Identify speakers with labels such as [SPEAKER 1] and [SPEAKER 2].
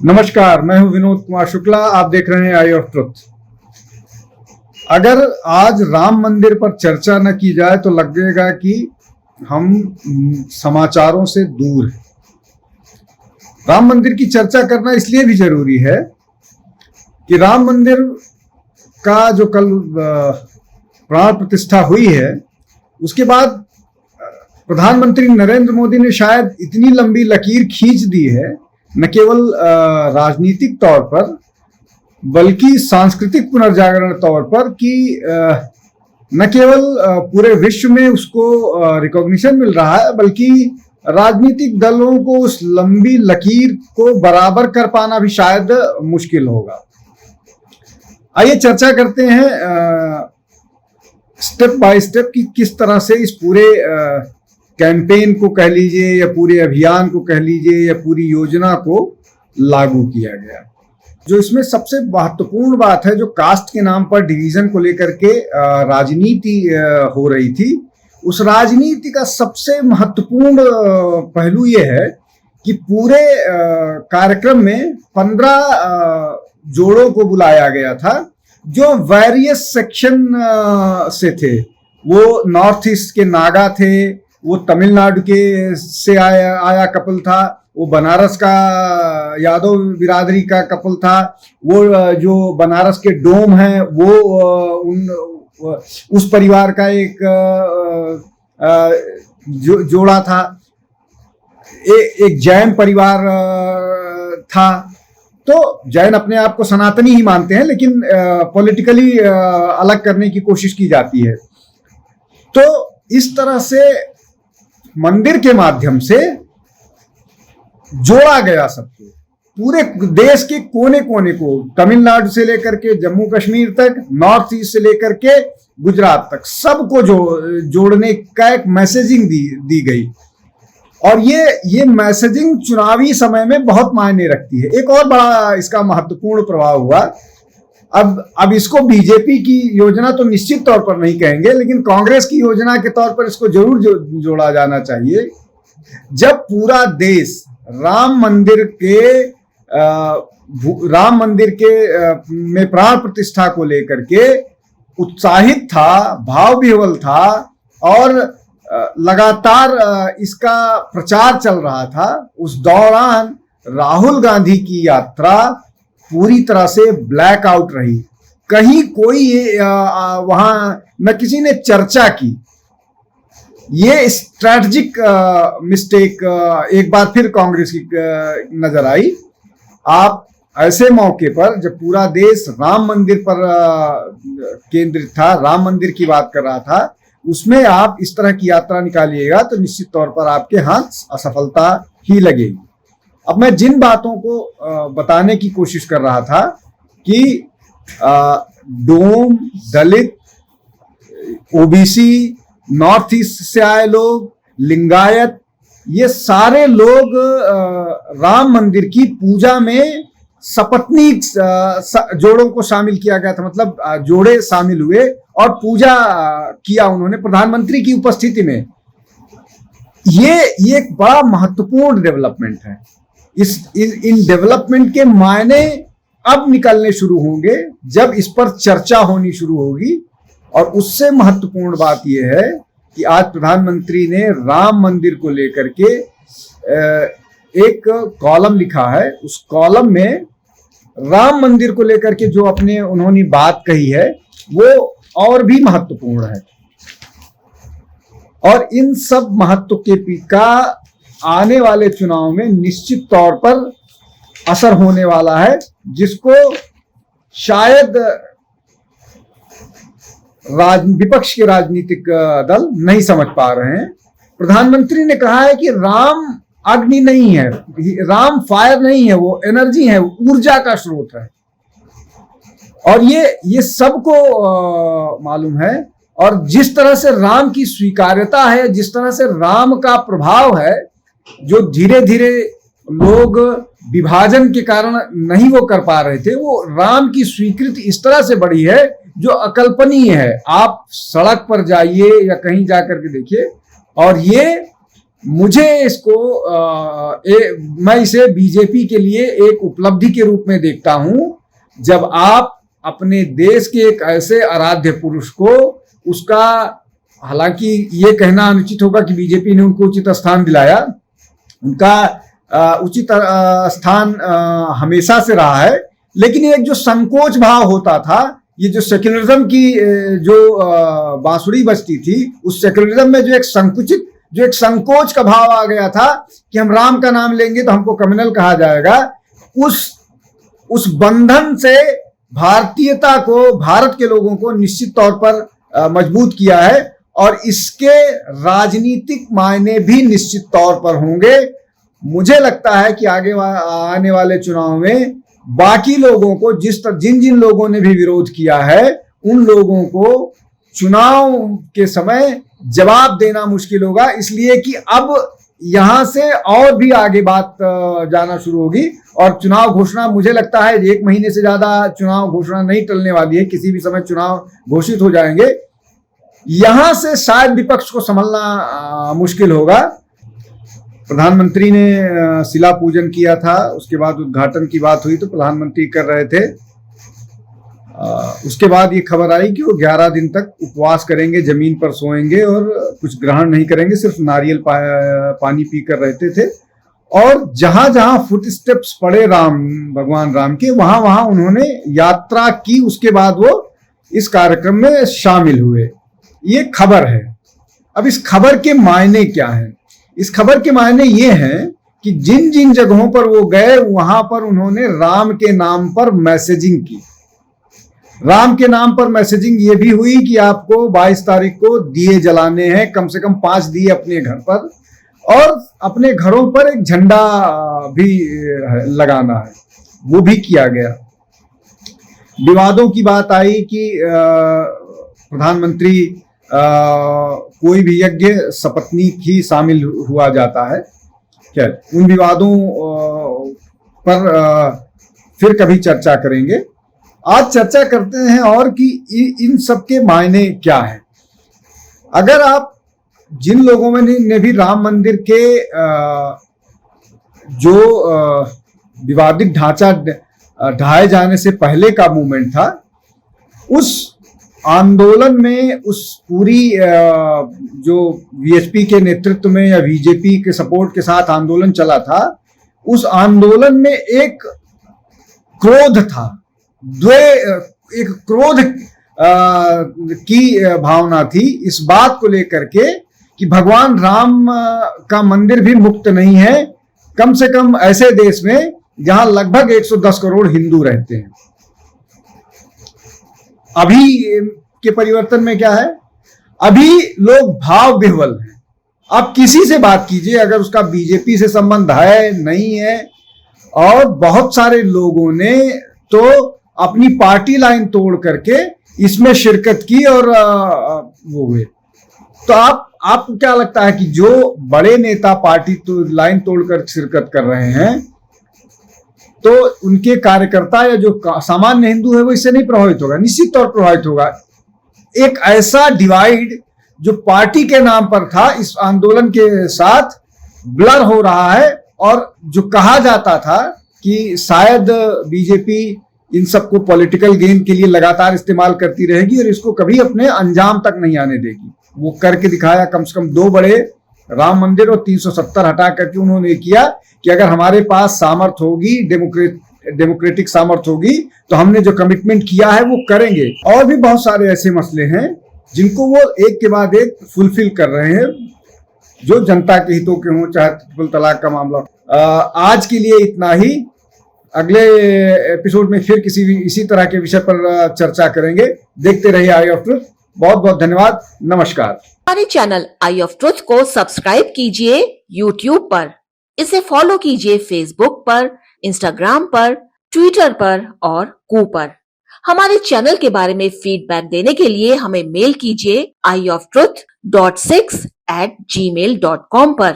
[SPEAKER 1] नमस्कार, मैं हूं विनोद कुमार शुक्ला। आप देख रहे हैं आई ऑफ ट्रुथ। अगर आज राम मंदिर पर चर्चा न की जाए तो लगेगा कि हम समाचारों से दूर हैं। राम मंदिर की चर्चा करना इसलिए भी जरूरी है कि राम मंदिर का जो कल प्राण प्रतिष्ठा हुई है, उसके बाद प्रधानमंत्री नरेंद्र मोदी ने शायद इतनी लंबी लकीर खींच दी है, न केवल राजनीतिक तौर पर बल्कि सांस्कृतिक पुनर्जागरण तौर पर, कि न केवल पूरे विश्व में उसको रिकॉग्निशन मिल रहा है, बल्कि राजनीतिक दलों को उस लंबी लकीर को बराबर कर पाना भी शायद मुश्किल होगा। आइए चर्चा करते हैं स्टेप बाय स्टेप कि किस तरह से इस पूरे कैंपेन को कह लीजिए या पूरे अभियान को कह लीजिए या पूरी योजना को लागू किया गया। जो इसमें सबसे महत्वपूर्ण बात है, जो कास्ट के नाम पर डिवीजन को लेकर के राजनीति हो रही थी, उस राजनीति का सबसे महत्वपूर्ण पहलू ये है कि पूरे कार्यक्रम में 15 जोड़ों को बुलाया गया था जो वेरियस सेक्शन से थे। वो नॉर्थ ईस्ट के नागा थे, वो तमिलनाडु के से आया कपल था, वो बनारस का यादव बिरादरी का कपल था, वो जो बनारस के डोम हैं वो उस परिवार का एक जोड़ा था, एक जैन परिवार था। तो जैन अपने आप को सनातनी ही मानते हैं, लेकिन पॉलिटिकली अलग करने की कोशिश की जाती है। तो इस तरह से मंदिर के माध्यम से जोड़ा गया सबको, पूरे देश के कोने कोने को, तमिलनाडु से लेकर के जम्मू कश्मीर तक, नॉर्थ ईस्ट से लेकर के गुजरात तक, सबको जोड़ने का एक मैसेजिंग दी गई। और ये मैसेजिंग चुनावी समय में बहुत मायने रखती है। एक और बड़ा इसका महत्वपूर्ण प्रभाव हुआ, अब इसको बीजेपी की योजना तो निश्चित तौर पर नहीं कहेंगे, लेकिन कांग्रेस की योजना के तौर पर इसको जरूर जोड़ा जाना चाहिए। जब पूरा देश राम मंदिर में प्राण प्रतिष्ठा को लेकर के उत्साहित था, भाव विह्वल था और लगातार इसका प्रचार चल रहा था, उस दौरान राहुल गांधी की यात्रा पूरी तरह से ब्लैक आउट रही। कहीं कोई वहां न किसी ने चर्चा की। ये स्ट्रैटेजिक मिस्टेक एक बार फिर कांग्रेस की नजर आई। आप ऐसे मौके पर जब पूरा देश राम मंदिर पर केंद्रित था, राम मंदिर की बात कर रहा था, उसमें आप इस तरह की यात्रा निकालिएगा तो निश्चित तौर पर आपके हाथ असफलता ही लगेगी। अब मैं जिन बातों को बताने की कोशिश कर रहा था कि डोम, दलित, ओबीसी, नॉर्थ ईस्ट से आए लोग, लिंगायत, ये सारे लोग राम मंदिर की पूजा में सपत्नीक जोड़ों को शामिल किया गया था। मतलब जोड़े शामिल हुए और पूजा किया उन्होंने प्रधानमंत्री की उपस्थिति में। ये एक बड़ा महत्वपूर्ण डेवलपमेंट है। इन डेवलपमेंट के मायने अब निकलने शुरू होंगे जब इस पर चर्चा होनी शुरू होगी। और उससे महत्वपूर्ण बात यह है कि आज प्रधानमंत्री ने राम मंदिर को लेकर के एक कॉलम लिखा है। उस कॉलम में राम मंदिर को लेकर के जो उन्होंने बात कही है वो और भी महत्वपूर्ण है। और इन सब महत्व का आने वाले चुनाव में निश्चित तौर पर असर होने वाला है, जिसको शायद विपक्ष के राजनीतिक दल नहीं समझ पा रहे हैं। प्रधानमंत्री ने कहा है कि राम अग्नि नहीं है, राम फायर नहीं है, वो एनर्जी है, वो ऊर्जा का स्रोत है। और ये सबको मालूम है। और जिस तरह से राम की स्वीकार्यता है, जिस तरह से राम का प्रभाव है, जो धीरे धीरे लोग विभाजन के कारण नहीं वो कर पा रहे थे, वो राम की स्वीकृति इस तरह से बढ़ी है जो अकल्पनीय है। आप सड़क पर जाइए या कहीं जाकर के देखिए, और ये मुझे इसको मैं इसे बीजेपी के लिए एक उपलब्धि के रूप में देखता हूं, जब आप अपने देश के एक ऐसे आराध्य पुरुष को उसका, हालांकि ये कहना अनुचित होगा कि बीजेपी ने उनको उचित स्थान दिलाया, उनका उचित स्थान हमेशा से रहा है, लेकिन एक जो संकोच भाव होता था, ये जो सेक्युलरिज्म की जो बांसुरी बजती थी, उस सेक्युलरिज्म में जो एक संकोच का भाव आ गया था कि हम राम का नाम लेंगे तो हमको कम्युनल कहा जाएगा, उस बंधन से भारतीयता को, भारत के लोगों को निश्चित तौर पर मजबूत किया है, और इसके राजनीतिक मायने भी निश्चित तौर पर होंगे। मुझे लगता है कि आने वाले चुनाव में बाकी लोगों को, जिन लोगों ने भी विरोध किया है, उन लोगों को चुनाव के समय जवाब देना मुश्किल होगा, इसलिए कि अब यहां से और भी आगे बात जाना शुरू होगी, और चुनाव घोषणा, मुझे लगता है 1 महीने से ज्यादा चुनाव घोषणा नहीं टलने वाली है, किसी भी समय चुनाव घोषित हो जाएंगे। यहां से शायद विपक्ष को संभलना मुश्किल होगा। प्रधानमंत्री ने शिला पूजन किया था, उसके बाद उद्घाटन की बात हुई तो प्रधानमंत्री कर रहे थे। उसके बाद ये खबर आई कि वो 11 दिन तक उपवास करेंगे, जमीन पर सोएंगे और कुछ ग्रहण नहीं करेंगे, सिर्फ नारियल पानी पीकर रहते थे। और जहां जहां फुट स्टेप्स पड़े भगवान राम के, वहां वहां उन्होंने यात्रा की, उसके बाद वो इस कार्यक्रम में शामिल हुए। ये खबर है। अब इस खबर के मायने क्या हैं? इस खबर के मायने ये हैं कि जिन जिन जगहों पर वो गए, वहां पर उन्होंने राम के नाम पर मैसेजिंग की। राम के नाम पर मैसेजिंग ये भी हुई कि आपको 22 तारीख को दिए जलाने हैं, कम से कम 5 दिए अपने घर पर, और अपने घरों पर एक झंडा भी लगाना है, वो भी किया गया। विवादों की बात आई कि प्रधानमंत्री कोई भी यज्ञ सपत्नीक ही शामिल हुआ जाता है। क्या उन विवादों पर फिर कभी चर्चा करेंगे। आज चर्चा करते हैं और कि इन सब के मायने क्या है। अगर आप जिन लोगों में ने भी राम मंदिर के जो विवादित ढांचा ढाए जाने से पहले का मूवमेंट था, उस आंदोलन में, उस पूरी जो वीएचपी के नेतृत्व में या बीजेपी के सपोर्ट के साथ आंदोलन चला था, उस आंदोलन में एक क्रोध था, एक क्रोध की भावना थी इस बात को लेकर के कि भगवान राम का मंदिर भी मुक्त नहीं है, कम से कम ऐसे देश में जहां लगभग 110 करोड़ हिंदू रहते हैं। अभी के परिवर्तन में क्या है, अभी लोग भाव विह्वल हैं। आप किसी से बात कीजिए, अगर उसका बीजेपी से संबंध है नहीं है, और बहुत सारे लोगों ने तो अपनी पार्टी लाइन तोड़ करके इसमें शिरकत की और वो हुए। तो आपको क्या लगता है कि जो बड़े नेता पार्टी तो लाइन तोड़कर शिरकत कर रहे हैं, तो उनके कार्यकर्ता या जो सामान्य हिंदू है वो इससे नहीं प्रभावित होगा? निश्चित तौर प्रभावित होगा। एक ऐसा डिवाइड जो पार्टी के नाम पर था, इस आंदोलन के साथ ब्लर हो रहा है, और जो कहा जाता था कि शायद बीजेपी इन सबको पॉलिटिकल गेन के लिए लगातार इस्तेमाल करती रहेगी और इसको कभी अपने अंजाम तक नहीं आने देगी, वो करके दिखाया। कम से कम 2 बड़े राम मंदिर और 370 हटा करके उन्होंने किया कि अगर हमारे पास सामर्थ्य होगी, डेमोक्रेटिक सामर्थ्य होगी, तो हमने जो कमिटमेंट किया है वो करेंगे। और भी बहुत सारे ऐसे मसले हैं जिनको वो एक के बाद एक फुलफिल कर रहे हैं, जो जनता के हितों के हों, चाहे ट्रिपल तलाक का मामला। आज के लिए इतना ही। अगले एपिसोड में फिर इसी तरह के विषय पर चर्चा करेंगे। देखते रहिए आई ऑफ ट्रुथ। बहुत बहुत धन्यवाद। नमस्कार।
[SPEAKER 2] हमारे चैनल आई ऑफ ट्रुथ को सब्सक्राइब कीजिए YouTube पर, इसे फॉलो कीजिए Facebook पर, Instagram पर, Twitter पर और Ku पर। हमारे चैनल के बारे में फीडबैक देने के लिए हमें मेल कीजिए ioftruth.6@gmail.com पर।